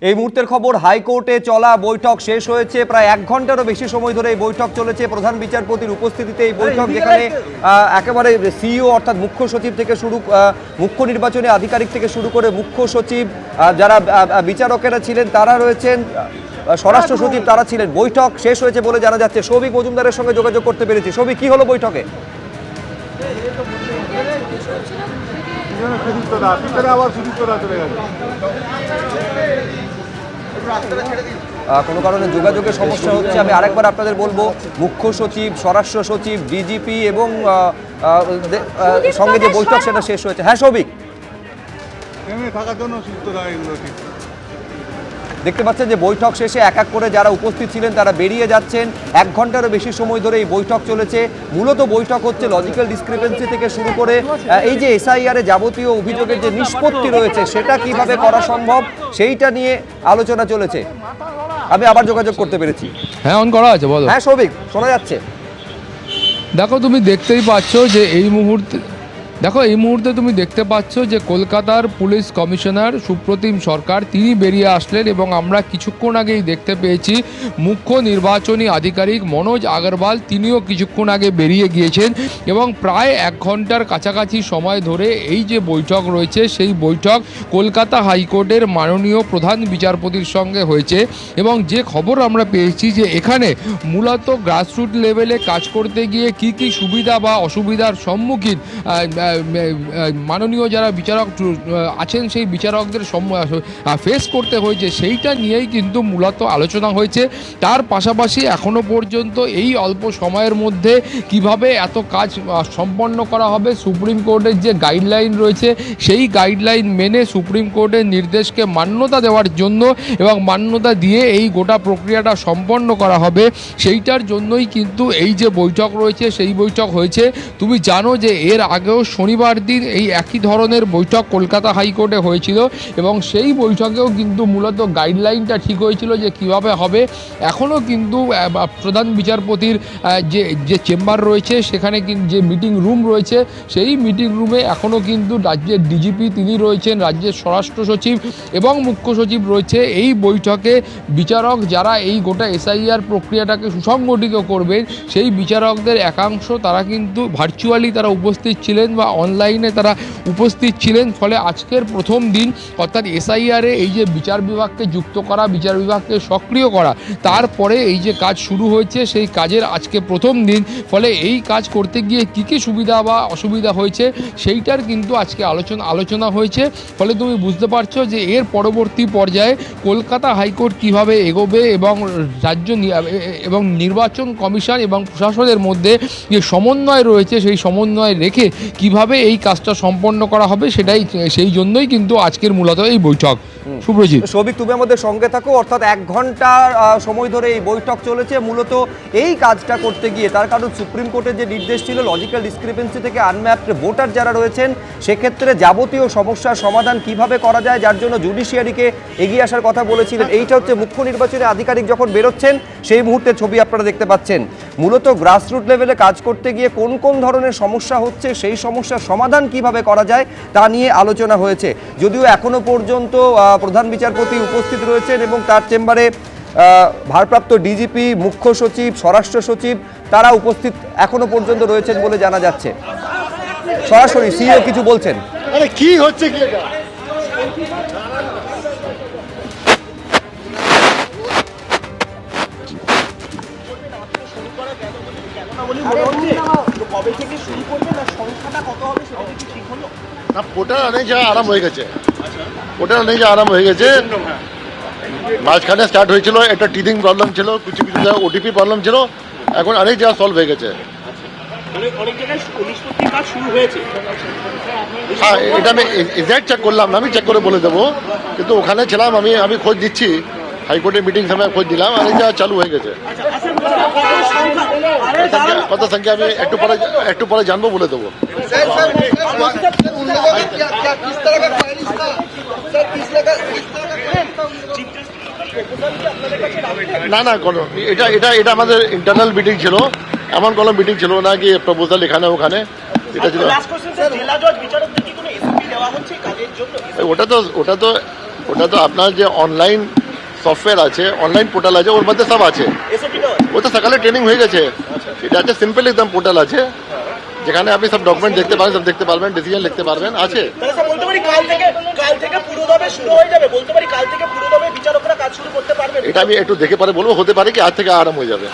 এই মুহূর্তের খবর, হাইকোর্টে চলা বৈঠক শেষ হয়েছে। প্রায় 1 ঘন্টারও বেশি সময় ধরে এই বৈঠক চলেছে। প্রধান বিচারপতির উপস্থিতিতে এই বৈঠক, যেখানে একেবারে সিইও অর্থাৎ মুখ্য সচিব থেকে শুরু, মুখ্য নির্বাচনী আধিকারিক থেকে শুরু করে মুখ্য সচিব, যারা বিচারকেরা ছিলেন তারা রয়েছেন, স্বরাষ্ট্র সচিব তারা ছিলেন। বৈঠক শেষ হয়েছে বলে জানা যাচ্ছে। সৌভিক মজুমদারের সঙ্গে যোগাযোগ করতে পেরেছি। সৌভিক, কি হলো বৈঠকে? কোনো কারণে যোগাযোগের সমস্যা হচ্ছে। আমি আরেকবার আপনাদের বলবো, মুখ্য সচিব, স্বরাষ্ট্র সচিব, ডিজিপি এবং সঙ্গে যে বৈঠক সেটা শেষ হয়েছে। হ্যাঁ সৌভিক, দেখতে পাচ্ছেন যে বৈঠক শেষে এক এক করে যারা উপস্থিত ছিলেন তারা বেরিয়ে যাচ্ছেন। 1 ঘন্টারও বেশি সময় ধরে এই বৈঠক চলেছে। মূলত বৈঠক হচ্ছে লজিক্যাল ডিসক্রিপেন্সি থেকে শুরু করে এই যে এসআইআর এ যাবতীয় অভিযোগের যে নিষ্পত্তি রয়েছে সেটা কিভাবে করা সম্ভব সেইটা নিয়ে আলোচনা চলেছে। আমি আবার যোগাযোগ করতে পেরেছি। হ্যাঁ, অন করা আছে, বলো। হ্যাঁ সৌভিক, শোনা যাচ্ছে। দেখো, তুমি দেখতেই পাচ্ছ যে এই মুহূর্তে তুমি দেখতে পাচ্ছ যে কলকাতার পুলিশ কমিশনার সুপ্রতিম সরকার তিনি বেরিয়ে আসলেন এবং আমরা কিছুক্ষণ আগেই দেখতে পেয়েছি মুখ্য নির্বাচনী আধিকারিক মনোজ আগরওয়াল তিনিও কিছুক্ষণ আগে বেরিয়ে গিয়েছেন এবং প্রায় 1 ঘন্টার কাছাকাছি সময় ধরে এই যে বৈঠক রয়েছে সেই বৈঠক কলকাতা হাইকোর্টের মাননীয় প্রধান বিচারপতির সঙ্গে হয়েছে। এবং যে খবর আমরা পেয়েছি যে এখানে মূলত গ্রাসরুট লেভেলে কাজ করতে গিয়ে কি সুবিধা বা অসুবিধার সম্মুখীন মাননীয় যারা বিচারক আছেন সেই বিচারকদের ফেস করতে হয়েছে, সেইটা নিয়েই কিন্তু মূলত আলোচনা হয়েছে। তার পাশাপাশি এখনো পর্যন্ত এই অল্প সময়ের মধ্যে কিভাবে এত কাজ সম্পন্ন করা হবে, সুপ্রিম কোর্টের যে গাইডলাইন রয়েছে সেই গাইডলাইন মেনে সুপ্রিম কোর্টের নির্দেশকে মান্যতা দেওয়ার জন্য এবং মান্যতা দিয়ে এই গোটা প্রক্রিয়াটা সম্পন্ন করা হবে, সেইটার জন্যই কিন্তু এই যে বৈঠক রয়েছে সেই বৈঠক হয়েছে। তুমি জানো যে এর আগেও শনিবার দিন এই একই ধরনের বৈঠক কলকাতা হাইকোর্টে হয়েছিল এবং সেই বৈঠকেও কিন্তু মূলত গাইডলাইনটা ঠিক হয়েছিল যে কিভাবে হবে। এখনও কিন্তু প্রধান বিচারপতির যে চেম্বার রয়েছে সেখানে যে মিটিং রুম রয়েছে সেই মিটিং রুমে এখনও কিন্তু রাজ্যের ডিজিপি তিনি রয়েছেন, রাজ্যের স্বরাষ্ট্র সচিব এবং মুখ্য সচিব রয়েছে। এই বৈঠকে বিচারক যারা এই গোটা এসআইআর প্রক্রিয়াটাকে সুসংগঠিত করবেন সেই বিচারকদের একাংশ তারা কিন্তু ভার্চুয়ালি তারা উপস্থিত ছিলেন বা অনলাইনে তারা উপস্থিত ছিলেন। ফলে আজকের প্রথম দিন অর্থাৎ এসআইআরে এই যে বিচার বিভাগকে যুক্ত করা, বিচার বিভাগকে সক্রিয় করা, তারপরে এই যে কাজ শুরু হয়েছে সেই কাজের আজকে প্রথম দিন। ফলে এই কাজ করতে গিয়ে কী সুবিধা বা অসুবিধা হয়েছে সেইটার কিন্তু আজকে আলোচনা হয়েছে। ফলে তুমি বুঝতে পারছো যে এর পরবর্তী পর্যায়ে কলকাতা হাইকোর্ট কিভাবে এগোবে এবং রাজ্য এবং নির্বাচন কমিশন এবং প্রশাসনের মধ্যে যে সমন্বয় রয়েছে সেই সমন্বয় রেখে কিভাবে এই কাজটা সম্পন্ন করা হবে সেই জন্যই কিন্তু আজকের মূলত এই বৈঠক। সুব্রজিৎ, সৌভিক, তুমি আমাদের সঙ্গে থাকো। অর্থাৎ 1 ঘন্টার সময় ধরে এই বৈঠক চলেছে মূলত এই কাজটা করতে গিয়ে। তার কারণ সুপ্রিম কোর্টের যে নির্দেশ ছিল লজিক্যাল ডিসক্রিপেন্সি থেকে আনম্যাপড ভোটার যারা রয়েছেন সেক্ষেত্রে যাবতীয় সমস্যার সমাধান কিভাবে করা যায়, যার জন্য জুডিশিয়ারিকে এগিয়ে আসার কথা বলেছিলেন। এইটা হচ্ছে মুখ্য নির্বাচনী আধিকারিক যখন বেরোচ্ছেন সেই মুহূর্তে ছবি আপনারা দেখতে পাচ্ছেন। মূলত গ্রাসরুট লেভেলে কাজ করতে গিয়ে কোন ধরনের সমস্যা হচ্ছে সেই সমস্যার সমাধান কিভাবে করা যায় তা নিয়ে আলোচনা হয়েছে। যদিও এখনো পর্যন্ত প্রধান বিচারপতি উপস্থিত রয়েছেন এবং তার চেম্বারে ভারপ্রাপ্ত ডিজিপি, মুখ্য সচিব, স্বরাষ্ট্র সচিব তারা উপস্থিত এখনো পর্যন্ত রয়েছেন বলে জানা যাচ্ছে। সরাসরি সিইও কিছু বলছেন। আরে কি হচ্ছে কি এটা? না, ভোটার অনেক জায়গায় আরাম হয়ে গেছে, মাঝখানে স্টার্ট হয়েছিল একটা টিদিং প্রবলেম ছিল, কিছু জায়গায় ওটিপি প্রবলেম ছিল, এখন অনেক জায়গায় সলভ হয়ে গেছে। হ্যাঁ, এটা আমি এক্সাক্ট চেক করলাম না, আমি চেক করে বলে দেবো, কিন্তু ওখানে ছিলাম আমি খোঁজ দিচ্ছি, হাইকোর্টের মিটিং সময় খোঁজ দিলাম, অনেক জায়গায় চালু হয়ে গেছে। কত সংখ্যা আমি একটু পরে জানবো, বলে দেবো। না কোনো এটা আমাদের ইন্টারনাল মিটিং ছিল, এমন কোনো মিটিং ছিল না কি প্রপোজাল এখানে ওখানে, এটা ছিল। ওটা তো আপনার যে অনলাইন সফটওয়্যার আছে, অনলাইন পোর্টাল আছে, ওর মধ্যে সব আছে। ও তো সকালে ট্রেনিং হয়ে গেছে। এটা হচ্ছে সিম্পল একদম পোর্টাল আছে, যেখানে আপনি সব ডকুমেন্ট দেখতে পারবেন, সব দেখতে পারবেন, ডিসিশন লিখতে পারবেন, আছে। বলতে পারি কাল থেকে পুরোদমে শুরু হয়ে যাবে, বলতে পারি কাল থেকে পুরোদমে বিচারকরা কাজ শুরু করতে পারবে। এটা আমি একটু দেখে পরে বলবো, হতে পারে কি আজ থেকে আরাম হয়ে যাবে।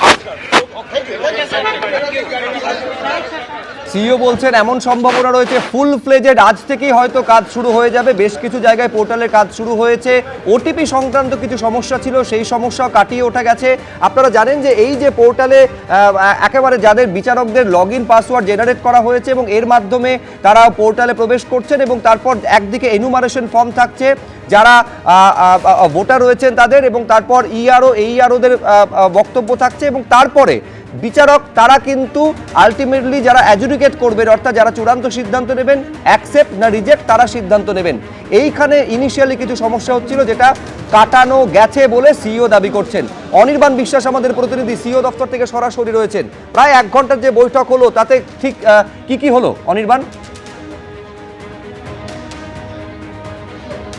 সিইও বলছেন এমন সম্ভাবনা রয়েছে ফুল ফ্লেজেড আজ থেকেই হয়তো কাজ শুরু হয়ে যাবে। বেশ কিছু জায়গায় পোর্টালের কাজ শুরু হয়েছে, ওটিপি সংক্রান্ত কিছু সমস্যা ছিল, সেই সমস্যাও কাটিয়ে ওঠা গেছে। আপনারা জানেন যে এই যে পোর্টালে একেবারে যাদের বিচারকদের লগ ইন পাসওয়ার্ড জেনারেট করা হয়েছে এবং এর মাধ্যমে তারা পোর্টালে প্রবেশ করছেন এবং তারপর একদিকে এনুমারেশন ফর্ম থাকছে যারা ভোটার রয়েছেন তাদের, এবং তারপর ইআরও এইআরওদের বক্তব্য থাকছে, এবং তারপরে বিচারক তারা কিন্তু আলটিমেটলি যারা অ্যাডজুডিকেট করবেন, অর্থাৎ যারা চূড়ান্ত সিদ্ধান্ত নেবেন, অ্যাকসেপ্ট না রিজেক্ট, তারা সিদ্ধান্ত নেবেন। এইখানে ইনিশিয়ালি কিছু সমস্যা হচ্ছিল যেটা কাটানো গেছে বলে সিইও দাবি করছেন। অনির্বাণ বিশ্বাস আমাদের প্রতিনিধি সিইও দপ্তর থেকে সরাসরি রয়েছেন। প্রায় 1 ঘন্টার যে বৈঠক হলো তাতে ঠিক কি হলো অনির্বাণ?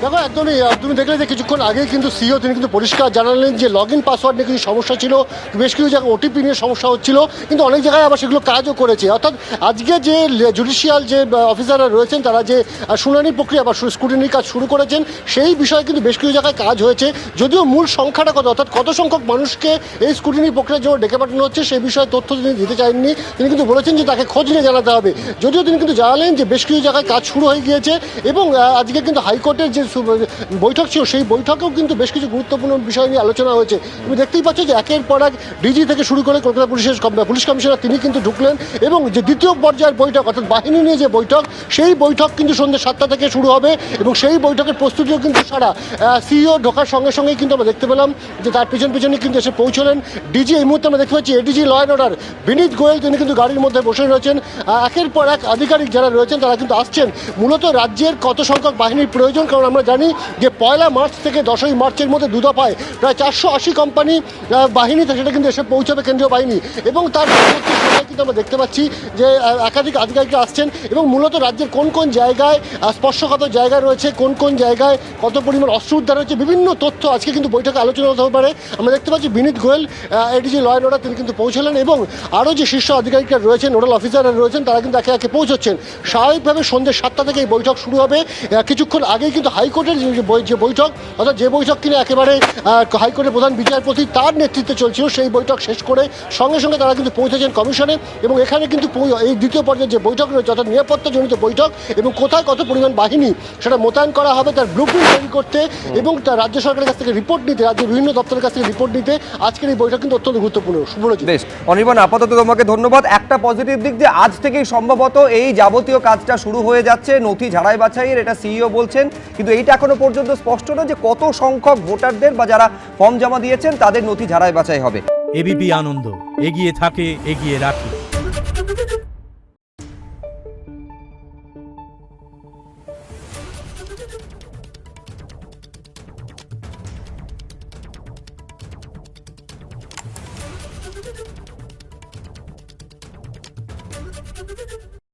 দেখো, একদমই তুমি দেখলে যে কিছুক্ষণ আগে কিন্তু সিইও তিনি কিন্তু পরিষ্কার জানালেন যে লগ ইন পাসওয়ার্ড নিয়ে কিছু সমস্যা ছিল, বেশ কিছু জায়গায় ওটিপি নিয়ে সমস্যা হচ্ছিল, কিন্তু অনেক জায়গায় আবার সেগুলো কাজও করেছে। অর্থাৎ আজকে যে জুডিশিয়াল যে অফিসাররা রয়েছেন তারা যে শুনানি প্রক্রিয়া বা স্ক্রুটিনির কাজ শুরু করেছেন, সেই বিষয়ে কিন্তু বেশ কিছু জায়গায় কাজ হয়েছে। যদিও মূল সংখ্যাটা কত, অর্থাৎ কত সংখ্যক মানুষকে এই স্ক্রুটিনি প্রক্রিয়ার জন্য ডেকে পাঠানো হচ্ছে সেই বিষয়ে তথ্য তিনি দিতে চাননি। তিনি কিন্তু বলেছেন যে তাকে খোঁজ নিয়ে জানাতে হবে। যদিও তিনি কিন্তু জানালেন যে বেশ কিছু জায়গায় কাজ শুরু হয়ে গিয়েছে এবং আজকে কিন্তু হাইকোর্টের যে বৈঠক ছিল সেই বৈঠকেও কিন্তু বেশ কিছু গুরুত্বপূর্ণ বিষয় নিয়ে আলোচনা হয়েছে। তুমি দেখতেই পাচ্ছ যে একের পর এক ডিজি থেকে শুরু করে কলকাতা পুলিশ কমিশনার তিনি কিন্তু ঢুকলেন এবং যে দ্বিতীয় পর্যায়ের বৈঠক অর্থাৎ বাহিনী নিয়ে যে বৈঠক, সেই বৈঠক কিন্তু সন্ধ্যে 7টা থেকে শুরু হবে এবং সেই বৈঠকের প্রস্তুতিও কিন্তু সারা সিইও ঢোকার সঙ্গে সঙ্গেই কিন্তু আমরা দেখতে পেলাম যে তার পেছনে কিন্তু এসে পৌঁছলেন ডিজি। এই মুহূর্তে আমরা দেখতে পাচ্ছি এডিজি ল অ্যান্ড অর্ডার বিনীত গোয়েল, তিনি কিন্তু গাড়ির মধ্যে বসে রয়েছেন। একের পর এক আধিকারিক যারা রয়েছেন তারা কিন্তু আসছেন। মূলত রাজ্যের কত সংখ্যক বাহিনীর প্রয়োজন, কারণ আমরা জানি যে 1 মার্চ থেকে 10 মার্চের মধ্যে 2 দফায় প্রায় 480 কোম্পানি বাহিনী সেটা কিন্তু এসে পৌঁছাবে কেন্দ্রীয় বাহিনী, এবং তার পরবর্তী সময় কিন্তু আমরা দেখতে পাচ্ছি যে একাধিক আধিকারিকরা আসছেন এবং মূলত রাজ্যের কোন কোন জায়গায় স্পর্শকাতর জায়গা রয়েছে, কোন কোন জায়গায় কত পরিমাণ অস্ত্র উদ্ধার হয়েছে, বিভিন্ন তথ্য আজকে কিন্তু বৈঠকে আলোচনা হতে পারে। আমরা দেখতে পাচ্ছি Vineet Goel ADG law and order তিনি কিন্তু পৌঁছলেন এবং আরও যে শীর্ষ আধিকারিকরা রয়েছেন, নোডাল অফিসাররা রয়েছেন, তারা কিন্তু একে একে পৌঁছচ্ছেন। স্বাভাবিকভাবে সন্ধ্যে 7টা থেকে এই বৈঠক শুরু হবে। কিছুক্ষণ আগেই কিন্তু হাইকোর্টের যে বৈঠক, অর্থাৎ যে বৈঠক কিনা একেবারে হাইকোর্টের প্রধান বিচারপতি তার নেতৃত্বে চলছিল, সেই বৈঠক শেষ করে সঙ্গে সঙ্গে তারা কিন্তু পৌঁছেছেন কমিশনে এবং এখানে কিন্তু এই দ্বিতীয় পর্যায়ে যে বৈঠক রয়েছে অর্থাৎ নিরাপত্তাজনিত বৈঠক এবং কোথায় কত পরিমাণ বাহিনী সেটা মোতায়েন করা হবে তার ব্লুপ্রিন্ট তৈরি করতে এবং তার রাজ্য সরকারের কাছ থেকে রিপোর্ট নিতে, রাজ্যের বিভিন্ন দপ্তরের কাছ থেকে রিপোর্ট নিতে আজকের এই বৈঠক কিন্তু অত্যন্ত গুরুত্বপূর্ণ। শুভরজিৎ। বেশ অনির্বাণ, আপাতত তোমাকে ধন্যবাদ। একটা পজিটিভ দিক যে আজ থেকেই সম্ভবত এই যাবতীয় কাজটা শুরু হয়ে যাচ্ছে, নথি ঝাড়াই বাছাইয়ের, এটা সিইও বলছেন, কিন্তু এইটা এখনো পর্যন্ত স্পষ্ট নয় যে কত সংখ্যক ভোটারদের বা যারা ফর্ম জমা দিয়েছেন তাদের নথি ঝাড়াই বাছাই হবে। এবিপি আনন্দ, এগিয়ে থাকে, এগিয়ে রাখে।